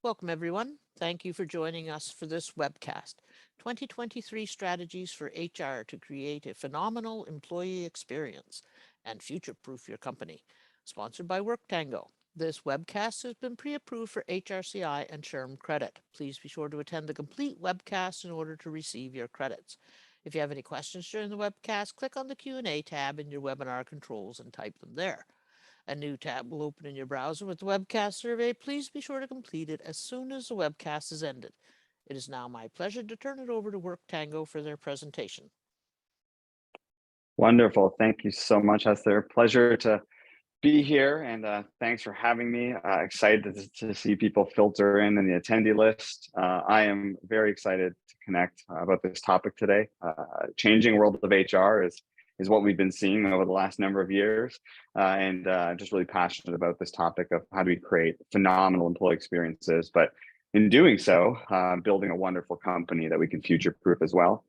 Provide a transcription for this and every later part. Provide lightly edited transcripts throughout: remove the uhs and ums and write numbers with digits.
Welcome, everyone. Thank you for joining us for this webcast 2023 Strategies for HR to Create a Phenomenal Employee Experience and Future Proof Your Company, sponsored by WorkTango. This webcast has been pre approved for HRCI and SHRM credit. Please be sure to attend the complete webcast in order to receive your credits. If you have any questions during the webcast, click on the Q&A tab in your webinar controls and type them there. A new tab will open in your browser with the webcast survey. Please be sure to complete it as soon as the webcast is ended. It is now my pleasure to turn it over to WorkTango for their presentation. Wonderful. Thank you so much, Esther. Pleasure to be here, and thanks for having me. Excited to see people filter in the attendee list. I am very excited to connect about this topic today. Changing world of HR is what we've been seeing over the last number of years, and just really passionate about this topic of how do we create phenomenal employee experiences, but in doing so, building a wonderful company that we can future-proof as well.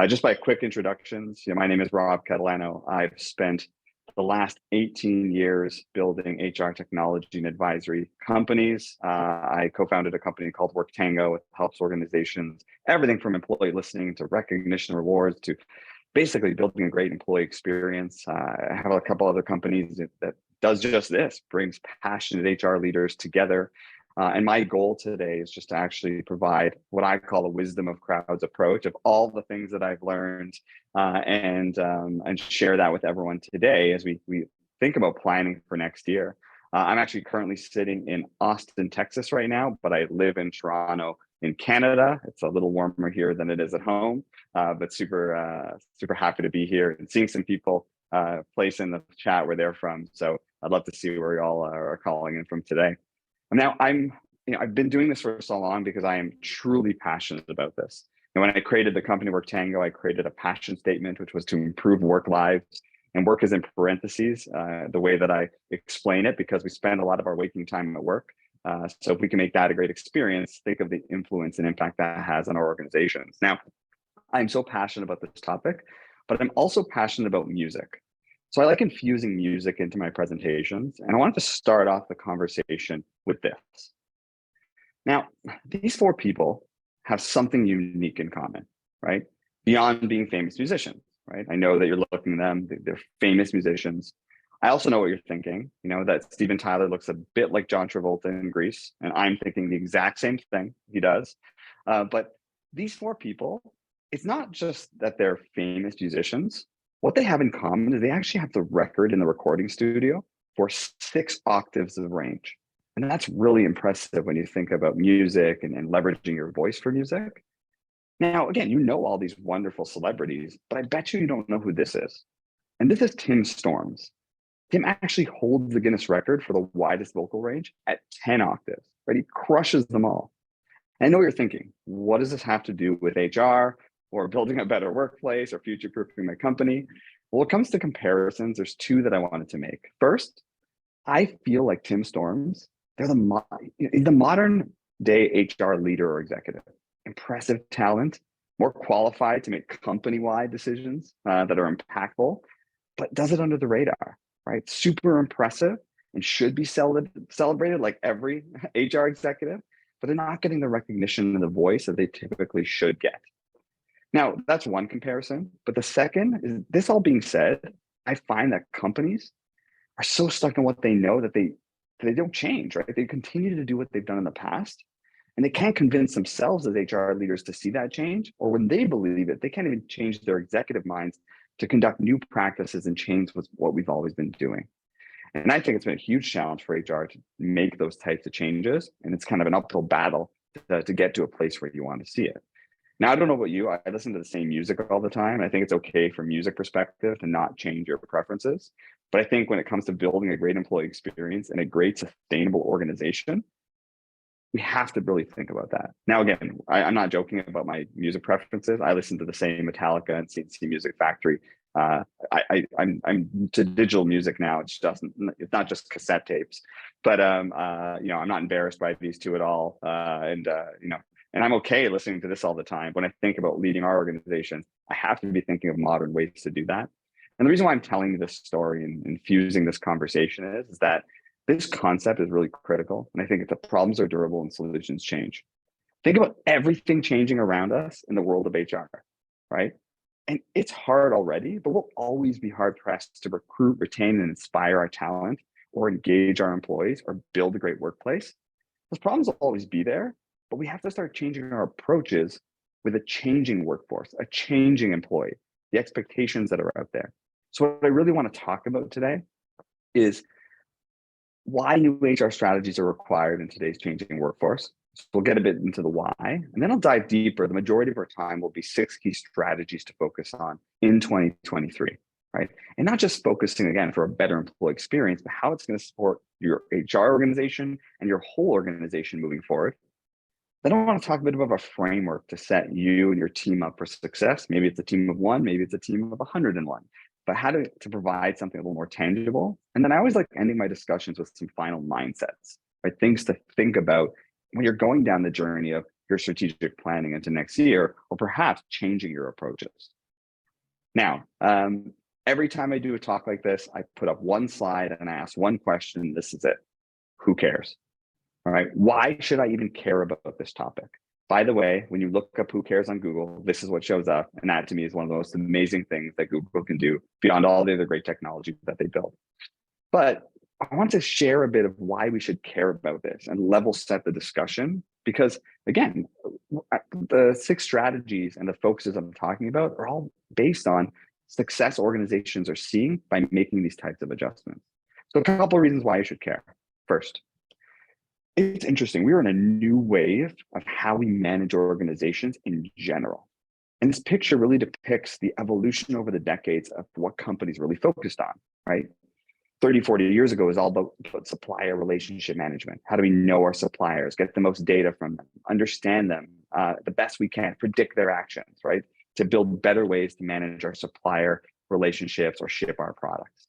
Just by quick introductions, my name is Rob Catalano. I've spent the last 18 years building HR technology and advisory companies. I co-founded a company called WorkTango. It helps organizations, everything from employee listening to recognition rewards to basically building a great employee experience. I have a couple other companies that does just this, brings passionate HR leaders together. And my goal today is just to actually provide what I call a wisdom of crowds approach of all the things that I've learned and share that with everyone today as we think about planning for next year. I'm actually currently sitting in Austin, Texas right now, but I live in Toronto in Canada. It's a little warmer here than it is at home, but super happy to be here and seeing some people place in the chat where they're from. So I'd love to see where you all are calling in from today. Now I've been doing this for so long because I am truly passionate about this. And when I created the company WorkTango, I created a passion statement, which was to improve work lives, and work is in parentheses, the way that I explain it, because we spend a lot of our waking time at work. So if we can make that a great experience, think of the influence and impact that has on our organizations. Now, I'm so passionate about this topic, but I'm also passionate about music. So I like infusing music into my presentations, and I wanted to start off the conversation with this. Now, these four people have something unique in common, right? Beyond being famous musicians, right? I know that you're looking at them, they're famous musicians. I also know what you're thinking, that Steven Tyler looks a bit like John Travolta in Grease, and I'm thinking the exact same thing he does. But these four people, it's not just that they're famous musicians. What they have in common is they actually have the record in the recording studio for 6 octaves of range. And that's really impressive when you think about music and leveraging your voice for music. Now, again, all these wonderful celebrities, but I bet you don't know who this is. And this is Tim Storms. Tim actually holds the Guinness record for the widest vocal range at 10 octaves, right? He crushes them all. And I know what you're thinking, what does this have to do with HR or building a better workplace or future-proofing my company? Well, when it comes to comparisons, there's 2 that I wanted to make. First, I feel like Tim Storms, they're the modern day HR leader or executive. Impressive talent, more qualified to make company-wide decisions that are impactful, but does it under the radar, right? Super impressive and should be celebrated like every HR executive, but they're not getting the recognition and the voice that they typically should get. Now, that's one comparison, but the second is, this all being said, I find that companies are so stuck in what they know that they don't change, right? They continue to do what they've done in the past, and they can't convince themselves as HR leaders to see that change, or when they believe it, they can't even change their executive minds to conduct new practices and change what we've always been doing. And I think it's been a huge challenge for HR to make those types of changes, and it's kind of an uphill battle to get to a place where you want to see it. Now, I don't know about you, I listen to the same music all the time. I think it's okay from music perspective to not change your preferences. But I think when it comes to building a great employee experience and a great sustainable organization, we have to really think about that. Now, again, I'm not joking about my music preferences. I listen to the same Metallica and CNC Music Factory. I'm to digital music now. It's not just cassette tapes, but I'm not embarrassed by these 2 at all. And I'm okay listening to this all the time. When I think about leading our organization, I have to be thinking of modern ways to do that. And the reason why I'm telling you this story and infusing this conversation is that This concept is really critical, and I think if the problems are durable and solutions change. Think about everything changing around us in the world of HR, right? And it's hard already, but we'll always be hard pressed to recruit, retain, and inspire our talent or engage our employees or build a great workplace. Those problems will always be there, but we have to start changing our approaches with a changing workforce, a changing employee, the expectations that are out there. So, what I really want to talk about today is why new HR strategies are required in today's changing workforce. So we'll get a bit into the why, and then I'll dive deeper. The majority of our time will be 6 key strategies to focus on in 2023, right? And not just focusing again for a better employee experience, but how it's going to support your HR organization and your whole organization moving forward. Then I want to talk a bit about a framework to set you and your team up for success. Maybe it's a team of one, maybe it's a team of 101, but how to provide something a little more tangible. And then I always like ending my discussions with some final mindsets, right? Things to think about when you're going down the journey of your strategic planning into next year, or perhaps changing your approaches. Now, every time I do a talk like this, I put up one slide and I ask one question. This is it. Who cares? All right. Why should I even care about this topic? By the way, when you look up who cares on Google, this is what shows up. And that to me is one of the most amazing things that Google can do beyond all the other great technology that they build. But I want to share a bit of why we should care about this and level set the discussion. Because again, the 6 strategies and the focuses I'm talking about are all based on success organizations are seeing by making these types of adjustments. So a couple of reasons why you should care. First, it's interesting. We are in a new wave of how we manage our organizations in general. And this picture really depicts the evolution over the decades of what companies really focused on, right? 30, 40 years ago, it was all about supplier relationship management. How do we know our suppliers, get the most data from them, understand them the best we can, predict their actions, right? To build better ways to manage our supplier relationships or ship our products.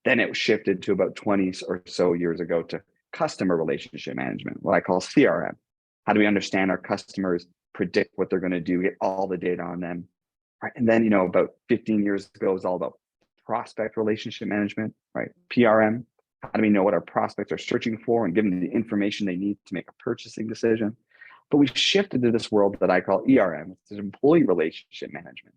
Then it shifted to about 20 or so years ago to customer relationship management, what I call CRM. How do we understand our customers, predict what they're going to do, get all the data on them? Right. And then, about 15 years ago, it was all about prospect relationship management, right? PRM. How do we know what our prospects are searching for and give them the information they need to make a purchasing decision? But we've shifted to this world that I call ERM, which is employee relationship management.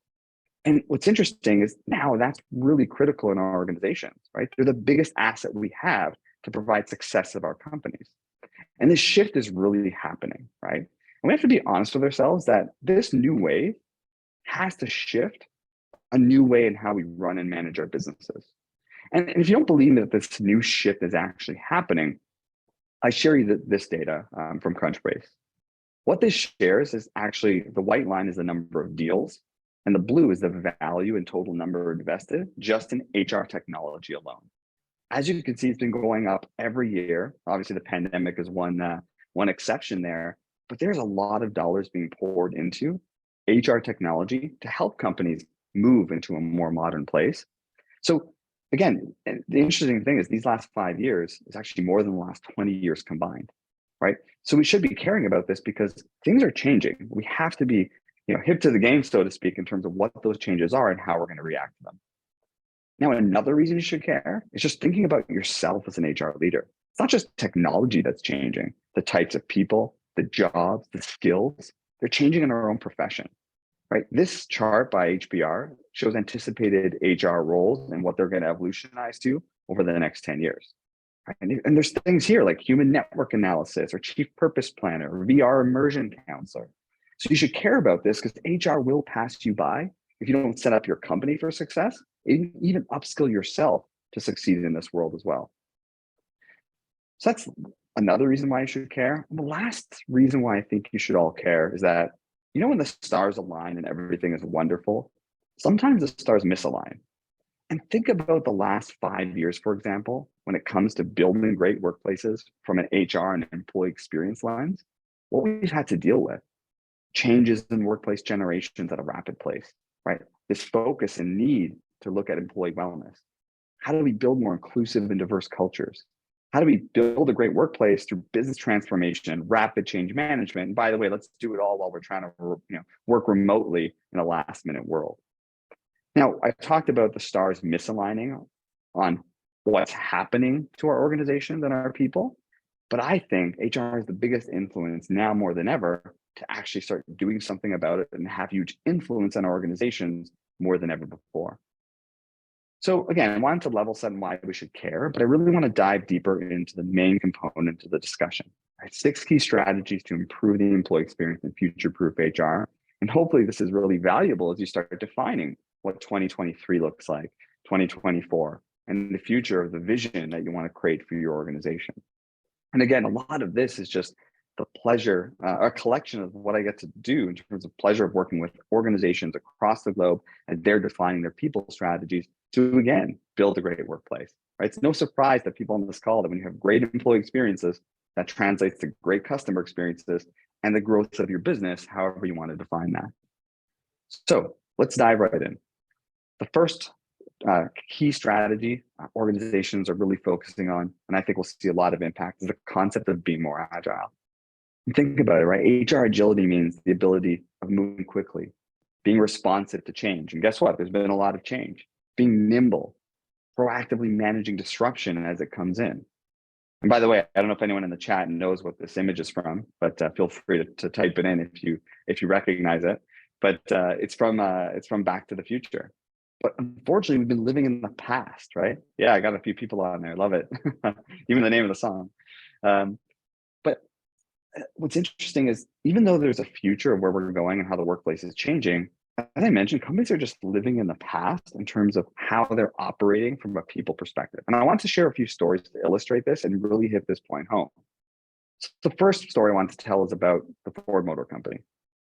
And what's interesting is now that's really critical in our organizations, right? They're the biggest asset we have to provide success of our companies. And this shift is really happening, right? And we have to be honest with ourselves that this new wave has to shift a new way in how we run and manage our businesses. And if you don't believe me that this new shift is actually happening, I share you this data from Crunchbase. What this shares is actually the white line is the number of deals, and the blue is the value and total number invested just in HR technology alone. As you can see, it's been going up every year. Obviously, the pandemic is one exception there, but there's a lot of dollars being poured into HR technology to help companies move into a more modern place. So again, the interesting thing is these last 5 years is actually more than the last 20 years combined, right? So we should be caring about this because things are changing. We have to be, hip to the game, so to speak, in terms of what those changes are and how we're going to react to them. Now, another reason you should care is just thinking about yourself as an HR leader. It's not just technology that's changing, the types of people, the jobs, the skills, they're changing in our own profession, right? This chart by HBR shows anticipated HR roles and what they're going to evolutionize to over the next 10 years. Right? And there's things here like human network analysis or chief purpose planner or VR immersion counselor. So you should care about this because HR will pass you by if you don't set up your company for success, even upskill yourself to succeed in this world as well. So that's another reason why you should care. And the last reason why I think you should all care is that, when the stars align and everything is wonderful, sometimes the stars misalign. And think about the last 5 years, for example, when it comes to building great workplaces from an HR and employee experience lens, what we've had to deal with. Changes in workplace generations at a rapid pace, right? This focus and need to look at employee wellness. How do we build more inclusive and diverse cultures? How do we build a great workplace through business transformation, rapid change management? And by the way, let's do it all while we're trying to work remotely in a last minute world. Now, I talked about the stars misaligning on what's happening to our organizations and our people. But I think HR is the biggest influence now more than ever to actually start doing something about it and have huge influence on our organizations more than ever before. So again, I wanted to level set on why we should care, but I really want to dive deeper into the main component of the discussion. Right? 6 key strategies to improve the employee experience and future-proof HR. And hopefully this is really valuable as you start defining what 2023 looks like, 2024, and the future of the vision that you want to create for your organization. And again, a lot of this is just the pleasure, a collection of what I get to do in terms of pleasure of working with organizations across the globe as they're defining their people strategies to, again, build a great workplace, right? It's no surprise that people on this call, that when you have great employee experiences, that translates to great customer experiences and the growth of your business, however you want to define that. So let's dive right in. The first key strategy organizations are really focusing on, and I think we'll see a lot of impact, is the concept of being more agile. And think about it, right? HR agility means the ability of moving quickly, being responsive to change. And guess what? There's been a lot of change. Being nimble, proactively managing disruption as it comes in. And by the way, I don't know if anyone in the chat knows what this image is from, but feel free to type it in if you recognize it. But it's from Back to the Future. But unfortunately, we've been living in the past, right? Yeah, I got a few people on there. Love it. Even the name of the song. But what's interesting is, even though there's a future of where we're going and how the workplace is changing, as I mentioned, companies are just living in the past in terms of how they're operating from a people perspective. And I want to share a few stories to illustrate this and really hit this point home. So the first story I want to tell is about the Ford Motor Company.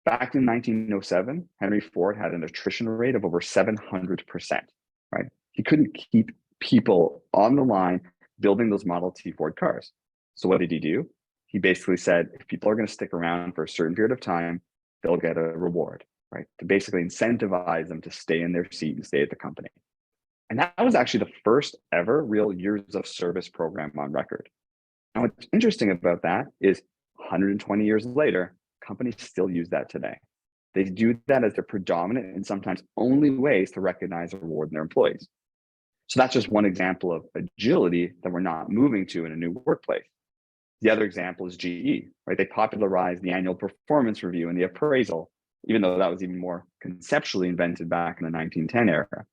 Back in 1907, Henry Ford had an attrition rate of over 700%, right? He couldn't keep people on the line building those Model T Ford cars. So what did he do? He basically said, if people are going to stick around for a certain period of time, they'll get a reward, right? To basically incentivize them to stay in their seat and stay at the company. And that was actually the first ever real years of service program on record. Now, what's interesting about that is 120 years later, companies still use that today. They do that as their predominant and sometimes only ways to recognize and reward their employees. So that's just one example of agility that we're not moving to in a new workplace. The other example is GE, right? They popularized the annual performance review and the appraisal, even though that was even more conceptually invented back in the 1910 era.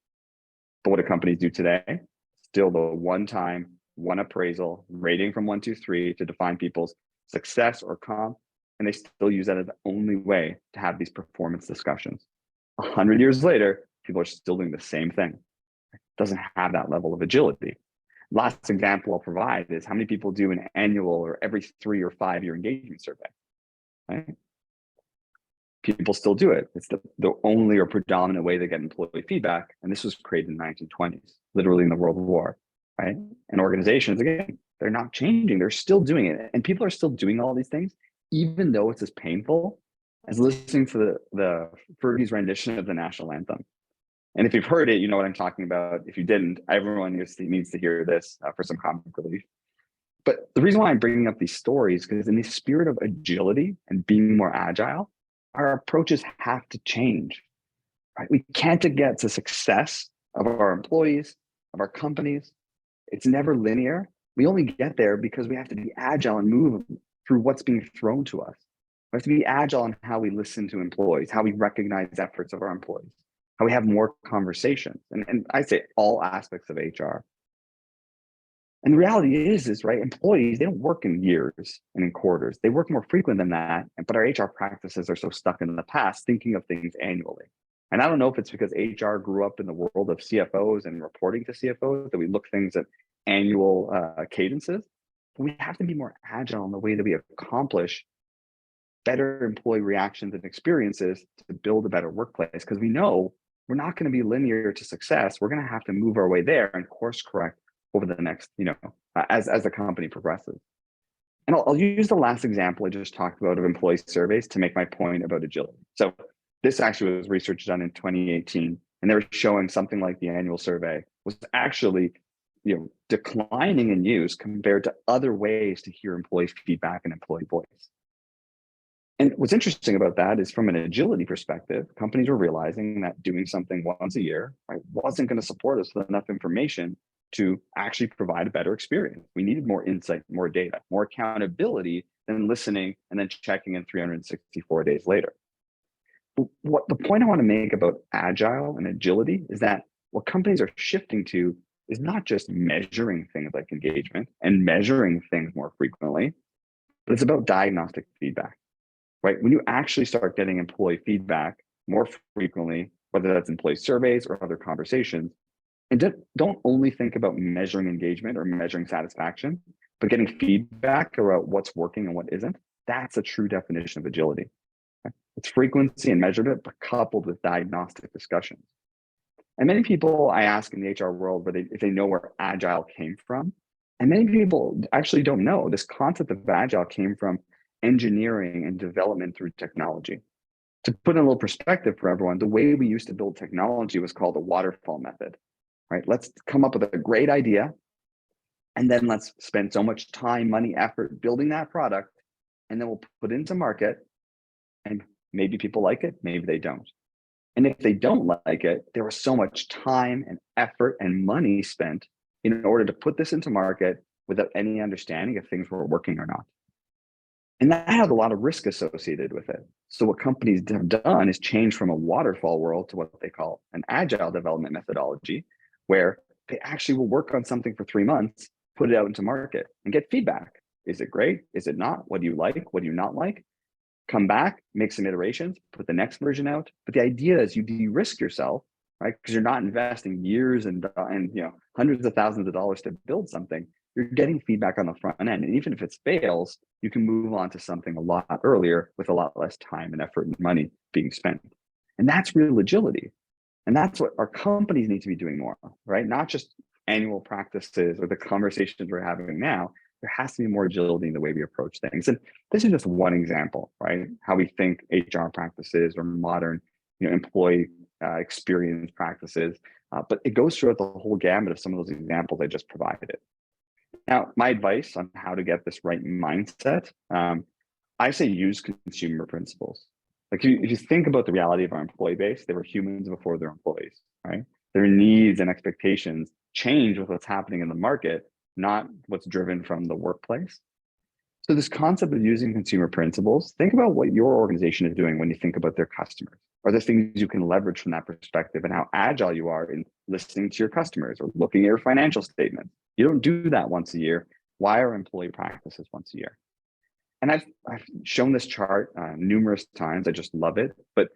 But what do companies do today? Still the one-time, one appraisal, rating from 1, 2, 3 to define people's success or comp. And they still use that as the only way to have these performance discussions. 100 years later, people are still doing the same thing. It doesn't have that level of agility. Last example I'll provide is how many people do an annual or every 3 or 5 year engagement survey, right? People still do it. It's the only or predominant way they get employee feedback. And this was created in the 1920s, literally in the World War, right? And organizations, again, they're not changing. They're still doing it. And people are still doing all these things, even though it's as painful as listening to the Fergie's rendition of the national anthem. And if you've heard it, you know what I'm talking about. If you didn't, everyone needs to hear this for some comic relief. But the reason why I'm bringing up these stories, because in the spirit of agility and being more agile, our approaches have to change, right? We can't get to success of our employees, of our companies. It's never linear. We only get there because we have to be agile and move through what's being thrown to us. We have to be agile in how we listen to employees, how we recognize efforts of our employees, how we have more conversations. And I say all aspects of HR. And the reality is right, employees, they don't work in years and in quarters. They work more frequent than that. But our HR practices are so stuck in the past, thinking of things annually. And I don't know if it's because HR grew up in the world of CFOs and reporting to CFOs that we look things at annual cadences. But we have to be more agile in the way that we accomplish better employee reactions and experiences to build a better workplace, because we know we're not going to be linear to success. We're going to have to move our way there and course correct over the next, as the company progresses. And I'll use the last example I just talked about of employee surveys to make my point about agility. So this actually was research done in 2018, and they were showing something like the annual survey was actually, declining in use compared to other ways to hear employee feedback and employee voice. And what's interesting about that is, from an agility perspective, companies were realizing that doing something once a year, right, wasn't going to support us with enough information to actually provide a better experience. We needed more insight, more data, more accountability than listening and then checking in 364 days later. But what the point I want to make about agile and agility is that what companies are shifting to is not just measuring things like engagement and measuring things more frequently, but it's about diagnostic feedback, right? When you actually start getting employee feedback more frequently, whether that's employee surveys or other conversations, and don't only think about measuring engagement or measuring satisfaction, but getting feedback about what's working and what isn't, that's a true definition of agility. Okay? It's frequency and measurement, but coupled with diagnostic discussions. And many people I ask in the HR world if they know where agile came from. And many people actually don't know. This concept of agile came from engineering and development through technology. To put in a little perspective for everyone, the way we used to build technology was called the waterfall method, right? Let's come up with a great idea, and then let's spend so much time, money, effort building that product, and then we'll put it into market, and maybe people like it, maybe they don't. And if they don't like it, there was so much time and effort and money spent in order to put this into market without any understanding if things were working or not. And that has a lot of risk associated with it. So what companies have done is change from a waterfall world to what they call an agile development methodology, where they actually will work on something for 3 months, put it out into market and get feedback. Is it great? Is it not? What do you like? What do you not like? Come back, make some iterations, put the next version out. But the idea is you de-risk yourself, right? Because you're not investing years and hundreds of thousands of dollars to build something. You're getting feedback on the front end. And even if it fails, you can move on to something a lot earlier with a lot less time and effort and money being spent. And that's real agility. And that's what our companies need to be doing more, right? Not just annual practices or the conversations we're having now. There has to be more agility in the way we approach things. And this is just one example, right? How we think HR practices or modern, employee experience practices. But it goes throughout the whole gamut of some of those examples I just provided. Now, my advice on how to get this right mindset, I say use consumer principles. Like if you think about the reality of our employee base, they were humans before they're employees, right? Their needs and expectations change with what's happening in the market, not what's driven from the workplace. So this concept of using consumer principles, think about what your organization is doing when you think about their customers. Are there things you can leverage from that perspective, and how agile you are in listening to your customers or looking at your financial statements? You don't do that once a year. Why are employee practices once a year? And I've shown this chart numerous times. I just love it. But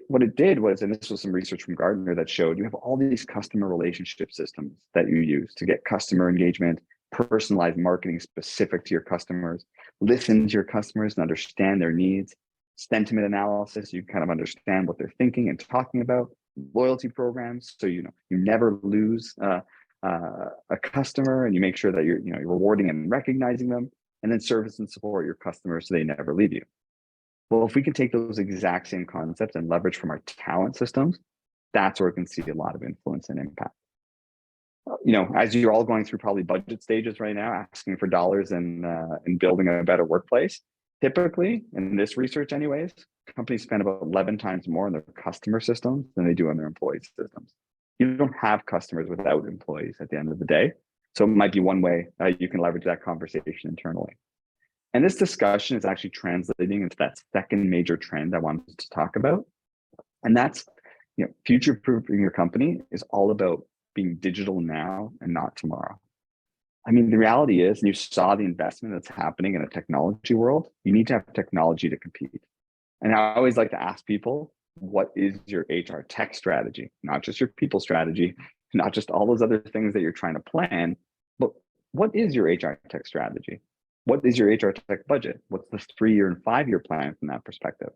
what it did was, and this was some research from Gardner that showed, you have all these customer relationship systems that you use to get customer engagement, personalized marketing specific to your customers, listen to your customers and understand their needs, sentiment analysis, you kind of understand what they're thinking and talking about, loyalty programs, so you never lose a customer, and you make sure that you're rewarding and recognizing them, and then service and support your customers so they never leave you. Well, if we can take those exact same concepts and leverage from our talent systems, that's where we can see a lot of influence and impact. As you're all going through probably budget stages right now, asking for dollars and building a better workplace, typically, in this research anyways, companies spend about 11 times more on their customer systems than they do on their employee systems. You don't have customers without employees at the end of the day. So it might be one way you can leverage that conversation internally. And this discussion is actually translating into that second major trend I wanted to talk about. And that's, future-proofing your company is all about being digital now and not tomorrow. I mean, the reality is, and you saw the investment that's happening in a technology world, you need to have technology to compete. And I always like to ask people, what is your HR tech strategy? Not just your people strategy, not just all those other things that you're trying to plan, but what is your HR tech strategy? What is your HR tech budget? What's the 3-year and 5-year plan from that perspective?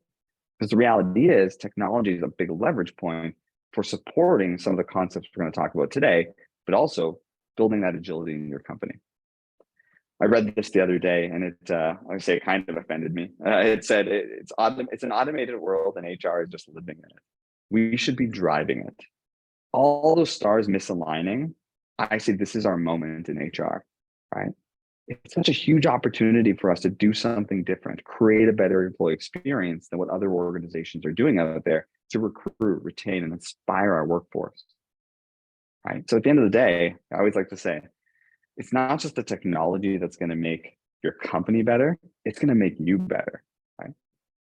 Because the reality is, technology is a big leverage point for supporting some of the concepts we're going to talk about today, but also building that agility in your company. I read this the other day, and it kind of offended me. It said it's an automated world, and HR is just living in it. We should be driving it. All those stars misaligning, I say this is our moment in HR, right? It's such a huge opportunity for us to do something different, create a better employee experience than what other organizations are doing out there to recruit, retain, and inspire our workforce. right? So at the end of the day, I always like to say, it's not just the technology that's going to make your company better, it's going to make you better, right?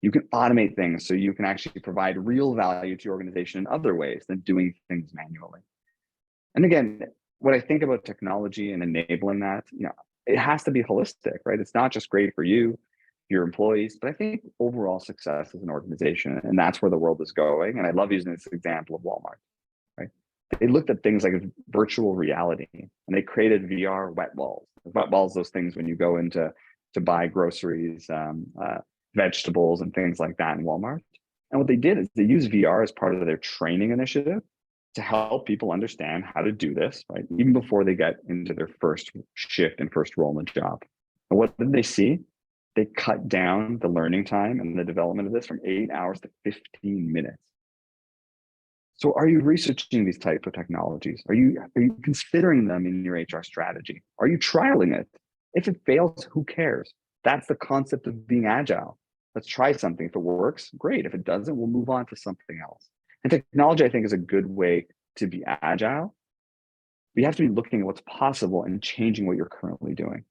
You can automate things so you can actually provide real value to your organization in other ways than doing things manually. And again, what I think about technology and enabling that, it has to be holistic, right? It's not just great for you, your employees, but I think overall success as an organization. And that's where the world is going. And I love using this example of Walmart, right? They looked at things like virtual reality and they created VR wet walls. Wet walls, those things when you go into to buy groceries, vegetables, and things like that in Walmart. And what they did is they used VR as part of their training initiative to help people understand how to do this, right? Even before they get into their first shift and first role in the job. And what did they see? They cut down the learning time and the development of this from 8 hours to 15 minutes. So are you researching these type of technologies? Are you considering them in your HR strategy? Are you trialing it? If it fails, who cares? That's the concept of being agile. Let's try something. If it works, great. If it doesn't, we'll move on to something else. And technology, I think, is a good way to be agile. But you have to be looking at what's possible and changing what you're currently doing.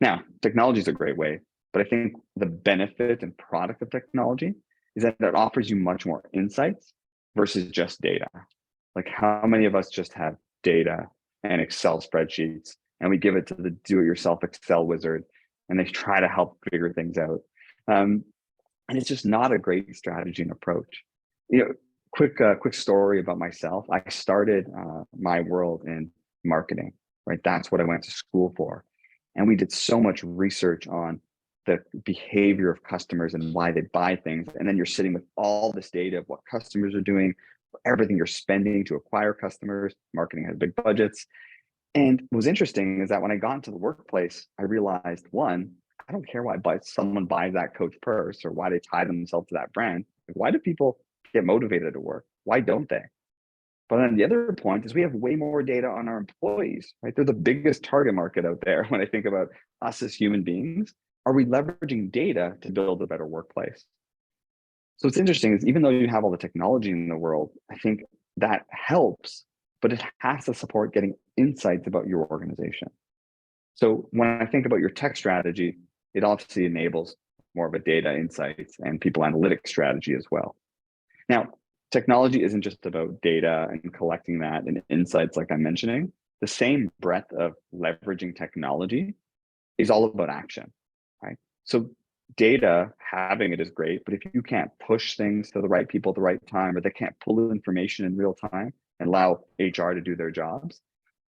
Now, technology is a great way, but I think the benefit and product of technology is that it offers you much more insights versus just data. Like how many of us just have data and Excel spreadsheets and we give it to the do-it-yourself Excel wizard and they try to help figure things out. And it's just not a great strategy and approach. Quick story about myself. I started my world in marketing, right? That's what I went to school for. And we did so much research on the behavior of customers and why they buy things. And then you're sitting with all this data of what customers are doing, everything you're spending to acquire customers. Marketing has big budgets. And what was interesting is that when I got into the workplace, I realized one, I don't care why someone buys that Coach purse or why they tie themselves to that brand. Why do people get motivated to work? Why don't they? But on the other point is we have way more data on our employees, right? They're the biggest target market out there when I think about us as human beings. Are we leveraging data to build a better workplace? So what's interesting is even though you have all the technology in the world, I think that helps, but it has to support getting insights about your organization. So when I think about your tech strategy, it obviously enables more of a data insights and people analytics strategy as well. Now, technology isn't just about data and collecting that and insights like I'm mentioning. The same breadth of leveraging technology is all about action, right? So data, having it is great, but if you can't push things to the right people at the right time, or they can't pull information in real time and allow HR to do their jobs,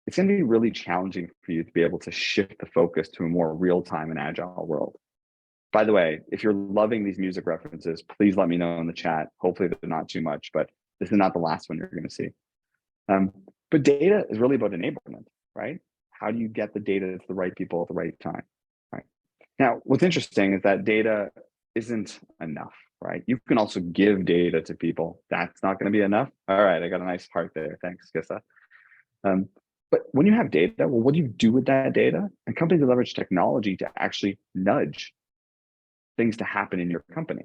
it's going to be really challenging for you to be able to shift the focus to a more real-time and agile world. By the way, if you're loving these music references, please let me know in the chat. Hopefully they're not too much, but this is not the last one you're going to see. But data is really about enablement, right? How do you get the data to the right people at the right time, right? Now, what's interesting is that data isn't enough, right? You can also give data to people. That's not going to be enough. All right, I got a nice heart there. Thanks, Kissa. But when you have data, well, what do you do with that data? And companies leverage technology to actually nudge things to happen in your company.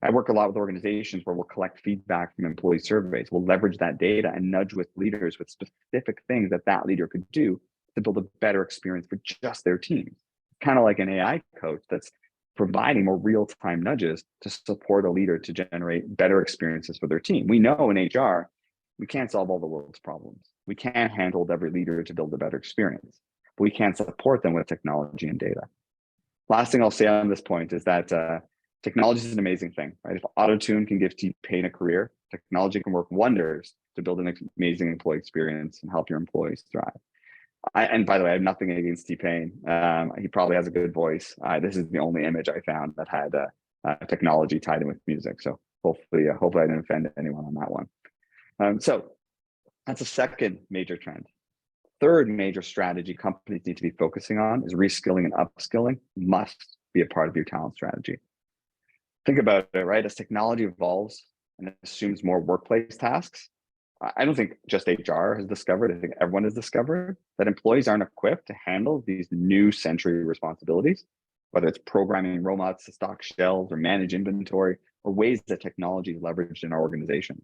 I work a lot with organizations where we'll collect feedback from employee surveys. We'll leverage that data and nudge with leaders with specific things that leader could do to build a better experience for just their team. Kind of like an AI coach that's providing more real-time nudges to support a leader to generate better experiences for their team. We know in HR, we can't solve all the world's problems. We can't handle every leader to build a better experience, but we can support them with technology and data. Last thing I'll say on this point is that technology is an amazing thing, right? If auto-tune can give T-Pain a career, technology can work wonders to build an amazing employee experience and help your employees thrive. And by the way, I have nothing against T-Pain. He probably has a good voice. This is the only image I found that had technology tied in with music. So hopefully I didn't offend anyone on that one. So that's a second major trend. Third major strategy companies need to be focusing on is reskilling and upskilling must be a part of your talent strategy. Think about it, right? As technology evolves and assumes more workplace tasks, I don't think just HR has discovered, I think everyone has discovered that employees aren't equipped to handle these new century responsibilities, whether it's programming robots to stock shelves or manage inventory or ways that technology is leveraged in our organization.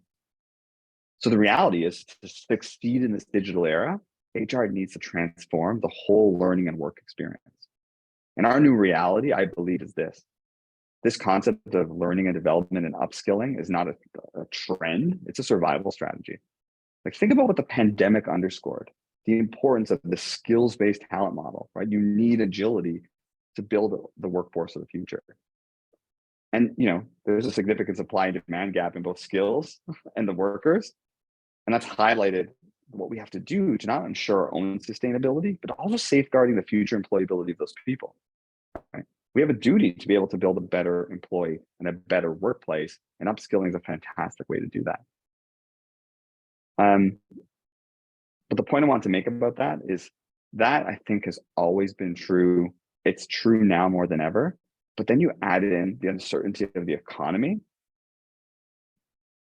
So the reality is, to succeed in this digital era, HR needs to transform the whole learning and work experience. And our new reality, I believe, is this. This concept of learning and development and upskilling is not a trend, it's a survival strategy. Like, think about what the pandemic underscored, the importance of the skills-based talent model, right? You need agility to build the workforce of the future. And there's a significant supply and demand gap in both skills and the workers. And that's highlighted what we have to do to not ensure our own sustainability, but also safeguarding the future employability of those people. Right? We have a duty to be able to build a better employee and a better workplace, and upskilling is a fantastic way to do that. But the point I want to make about that is that I think has always been true. It's true now more than ever. But then you add in the uncertainty of the economy.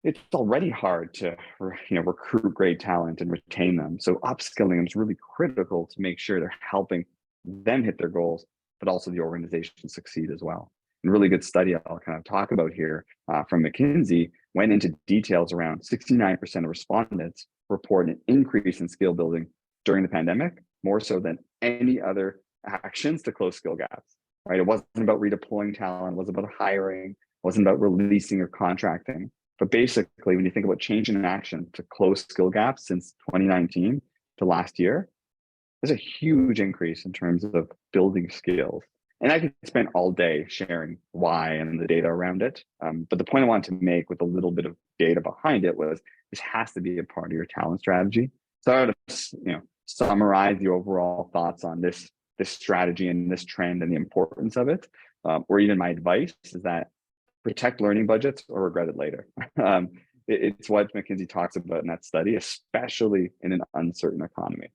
It's already hard to recruit great talent and retain them. So upskilling them is really critical to make sure they're helping them hit their goals, but also the organization succeed as well. And a really good study I'll kind of talk about here from McKinsey went into details around 69% of respondents report an increase in skill building during the pandemic, more so than any other actions to close skill gaps, right? It wasn't about redeploying talent, it wasn't about hiring, it wasn't about releasing or contracting. But basically, when you think about change in action to close skill gaps since 2019 to last year, there's a huge increase in terms of building skills. And I could spend all day sharing why and the data around it. But the point I wanted to make with a little bit of data behind it was this has to be a part of your talent strategy. So I would, summarize the overall thoughts on this strategy and this trend and the importance of it, or even my advice is that protect learning budgets or regret it later. It's what McKinsey talks about in that study, especially in an uncertain economy.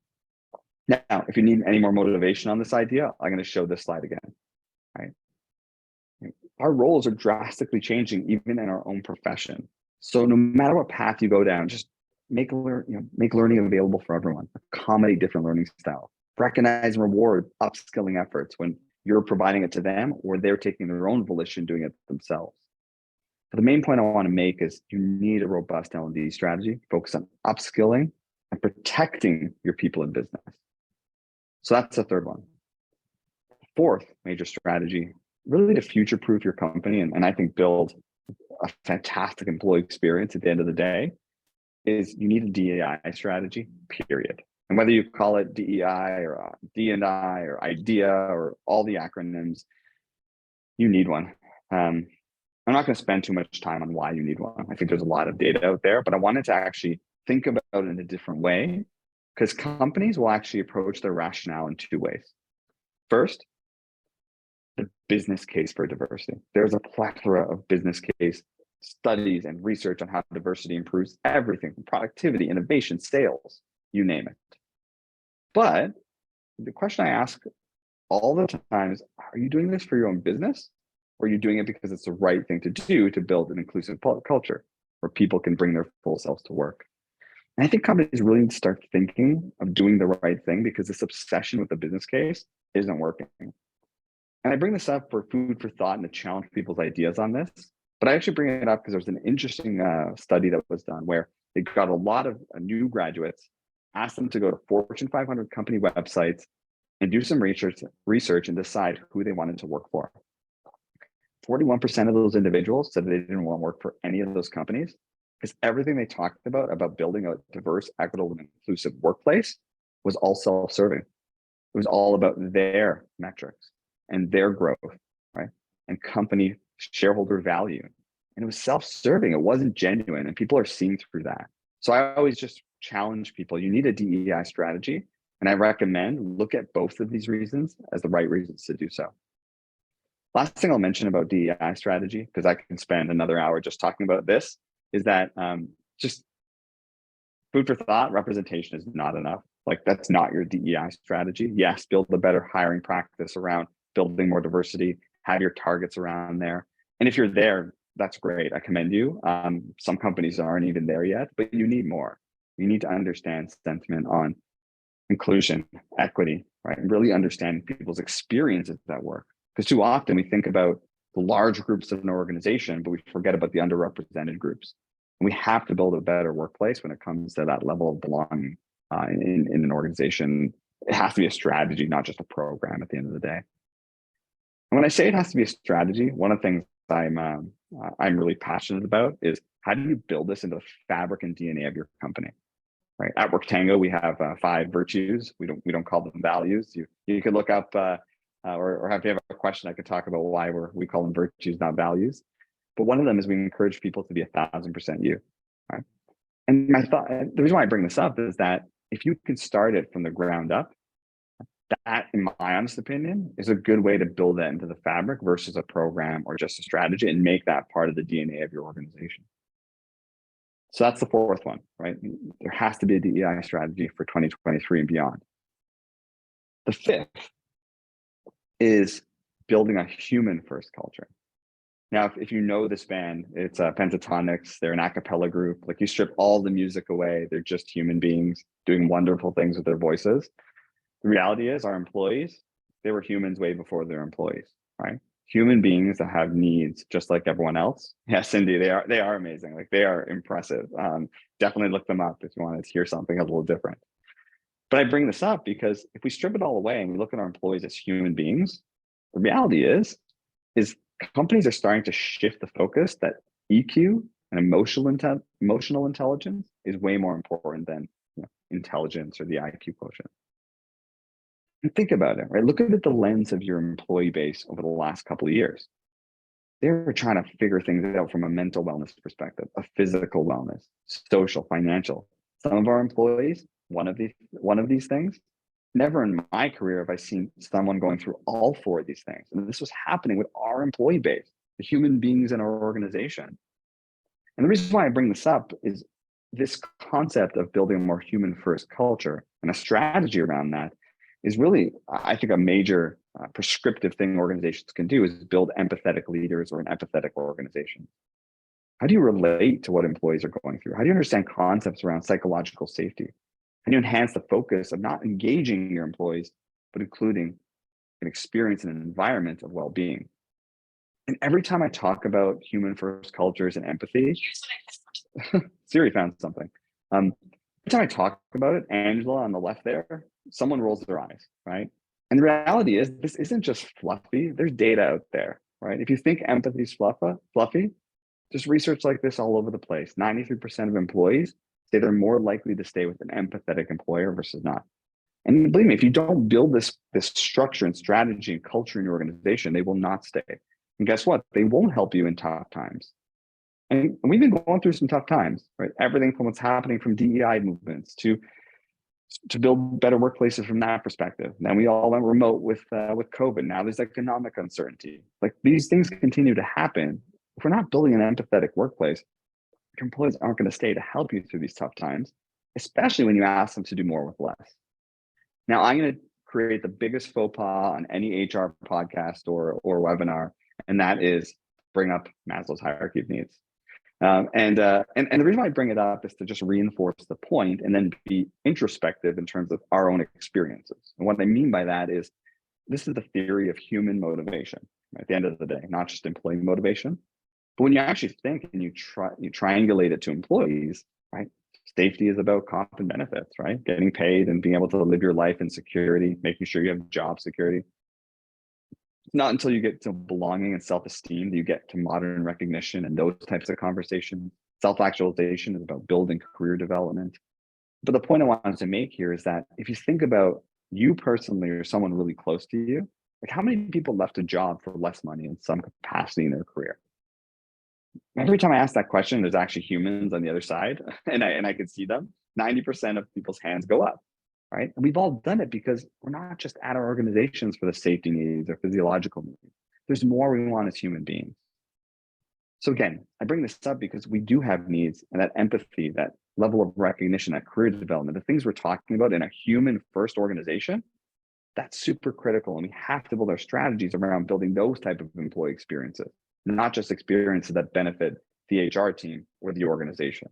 Now, if you need any more motivation on this idea, I'm going to show this slide again. Right? Our roles are drastically changing even in our own profession. So no matter what path you go down, just make learning available for everyone. Accommodate different learning styles. Recognize and reward upskilling efforts when you're providing it to them or they're taking their own volition doing it themselves. But the main point I want to make is you need a robust L&D strategy, focus on upskilling and protecting your people in business. So that's the third one. Fourth major strategy, really to future-proof your company and I think build a fantastic employee experience at the end of the day, is you need a DEI strategy, period. And whether you call it DEI or D&I or IDEA or all the acronyms, you need one. I'm not going to spend too much time on why you need one. I think there's a lot of data out there, but I wanted to actually think about it in a different way, because companies will actually approach their rationale in two ways. First, the business case for diversity. There's a plethora of business case studies and research on how diversity improves everything from productivity, innovation, sales, you name it. But the question I ask all the time is, are you doing this for your own business? Or are you doing it because it's the right thing to do to build an inclusive culture where people can bring their full selves to work? And I think companies really need to start thinking of doing the right thing, because this obsession with the business case isn't working. And I bring this up for food for thought and to challenge people's ideas on this. But I actually bring it up because there was an interesting study that was done where they got a lot of new graduates, asked them to go to Fortune 500 company websites and do some research and decide who they wanted to work for. 41% of those individuals said they didn't want to work for any of those companies, because everything they talked about building a diverse, equitable, and inclusive workplace was all self-serving. It was all about their metrics and their growth, right? And company shareholder value. And it was self-serving. It wasn't genuine. And people are seeing through that. So I always just challenge people. You need a DEI strategy. And I recommend look at both of these reasons as the right reasons to do so. Last thing I'll mention about DEI strategy, because I can spend another hour just talking about this, is that just food for thought, representation is not enough. Like, that's not your DEI strategy. Yes, build a better hiring practice around building more diversity, have your targets around there. And if you're there, that's great. I commend you. Some companies aren't even there yet, but you need more. You need to understand sentiment on inclusion, equity, right? And really understand people's experiences at work. Because too often we think about the large groups of an organization, but we forget about the underrepresented groups. We have to build a better workplace when it comes to that level of belonging in an organization. It has to be a strategy, not just a program at the end of the day. And when I say it has to be a strategy, one of the things I'm really passionate about is how do you build this into the fabric and DNA of your company? Right. At Worktango, we have 5 virtues. We don't call them values. You could look up or if you have a question, I could talk about why we call them virtues, not values. But one of them is we encourage people to be 1,000% you. Right. And the reason why I bring this up is that if you can start it from the ground up, that, in my honest opinion, is a good way to build that into the fabric versus a program or just a strategy and make that part of the DNA of your organization. So that's the 4th one, right? There has to be a DEI strategy for 2023 and beyond. The 5th is building a human first culture. Now, if you know this band, it's Pentatonics. They're an a cappella group. Like, you strip all the music away, they're just human beings doing wonderful things with their voices. The reality is our employees, they were humans way before they're employees, right? Human beings that have needs just like everyone else. Yeah, Cindy, they are amazing. Like, they are impressive. Definitely look them up if you want to hear something a little different. But I bring this up because if we strip it all away and we look at our employees as human beings, the reality is companies are starting to shift the focus that EQ and emotional intelligence is way more important than intelligence or the IQ quotient. And think about it, right? Look at the lens of your employee base over the last couple of years. They're trying to figure things out from a mental wellness perspective, a physical wellness, social, financial. Some of our employees, one of these things. Never in my career have I seen someone going through all 4 of these things. And this was happening with our employee base, the human beings in our organization. And the reason why I bring this up is this concept of building a more human first culture and a strategy around that is really, I think, a major prescriptive thing organizations can do is build empathetic leaders or an empathetic organization. How do you relate to what employees are going through? How do you understand concepts around psychological safety? How do you enhance the focus of not engaging your employees, but including an experience and an environment of well-being? And every time I talk about human first cultures and empathy, Siri found something. Every time I talk about it, Angela on the left there, someone rolls their eyes, right? And the reality is this isn't just fluffy. There's data out there, right? If you think empathy is fluffy, just research like this all over the place. 93% of employees say they're more likely to stay with an empathetic employer versus not. And believe me, if you don't build this structure and strategy and culture in your organization, they will not stay. And guess what? They won't help you in tough times. And we've been going through some tough times, right? Everything from what's happening from DEI movements to build better workplaces from that perspective. Then we all went remote with COVID. Now there's economic uncertainty. Like, these things continue to happen. If we're not building an empathetic workplace, your employees aren't going to stay to help you through these tough times, especially when you ask them to do more with less. Now, I'm going to create the biggest faux pas on any HR podcast or webinar, and that is bring up Maslow's hierarchy of needs. And the reason why I bring it up is to just reinforce the point and then be introspective in terms of our own experiences. And what I mean by that is this is the theory of human motivation, right? At the end of the day, not just employee motivation. But when you actually think and you triangulate it to employees, right? Safety is about comp and benefits, right? Getting paid and being able to live your life in security, making sure you have job security. It's not until you get to belonging and self-esteem that you get to modern recognition and those types of conversations. Self-actualization is about building career development. But the point I wanted to make here is that if you think about you personally or someone really close to you, like, how many people left a job for less money in some capacity in their career? Every time I ask that question, there's actually humans on the other side, and I can see them. 90% of people's hands go up, right? And we've all done it because we're not just at our organizations for the safety needs or physiological needs. There's more we want as human beings. So again, I bring this up because we do have needs, and that empathy, that level of recognition, that career development, the things we're talking about in a human first organization, that's super critical. And we have to build our strategies around building those type of employee experiences, not just experiences that benefit the HR team or the organization.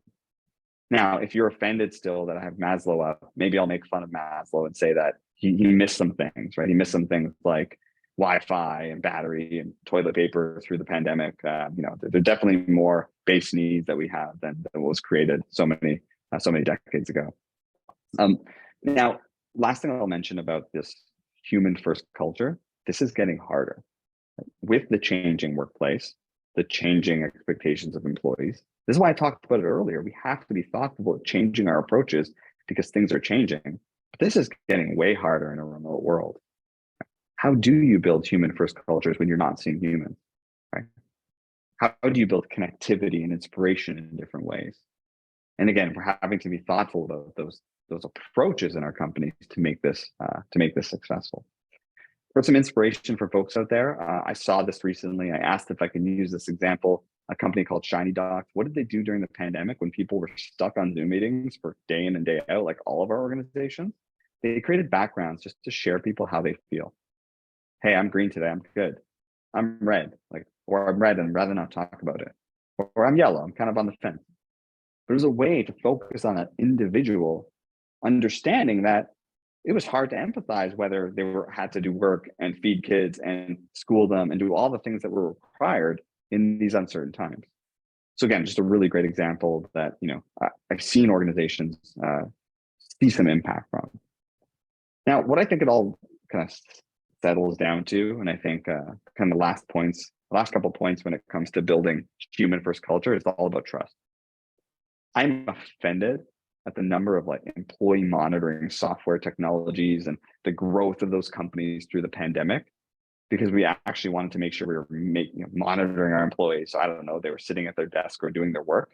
Now, if you're offended still that I have Maslow up, maybe I'll make fun of Maslow and say that he missed some things, right? He missed some things like Wi-Fi and battery and toilet paper through the pandemic. There are definitely more base needs that we have than was created so many decades ago. Now, last thing I'll mention about this human first culture, this is getting harder with the changing workplace, the changing expectations of employees. This is why I talked about it earlier. We have to be thoughtful of changing our approaches because things are changing. But this is getting way harder in a remote world. How do you build human first cultures when you're not seeing humans? Right? How do you build connectivity and inspiration in different ways? And again, we're having to be thoughtful about those approaches in our companies to make this successful. For some inspiration for folks out there, I saw this recently. I asked if I can use this example. A company called Shiny Docs. What did they do during the pandemic when people were stuck on Zoom meetings for day in and day out, like all of our organizations? They created backgrounds just to share people how they feel. Hey, I'm green today. I'm good. I'm red, or I'm red and I'd rather not talk about it. Or I'm yellow. I'm kind of on the fence. There's a way to focus on an individual, understanding that it was hard to empathize whether they had to do work and feed kids and school them and do all the things that were required in these uncertain times. So again, just a really great example that I've seen organizations see some impact from. Now, what I think it all kind of settles down to, and I think kind of the last couple of points when it comes to building human first culture, is all about trust. I'm offended at the number of employee monitoring software technologies and the growth of those companies through the pandemic, because we actually wanted to make sure we were monitoring our employees. So I don't know, they were sitting at their desk or doing their work.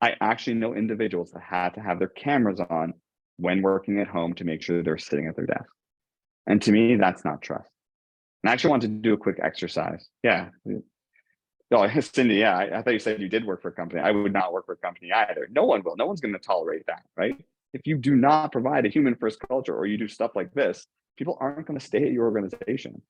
I actually know individuals that had to have their cameras on when working at home to make sure they're sitting at their desk. And to me, that's not trust. And I actually wanted to do a quick exercise. Yeah. Oh, Cindy, yeah, I thought you said you did work for a company. I would not work for a company either. No one will. No one's going to tolerate that, right? If you do not provide a human first culture or you do stuff like this, people aren't going to stay at your organization.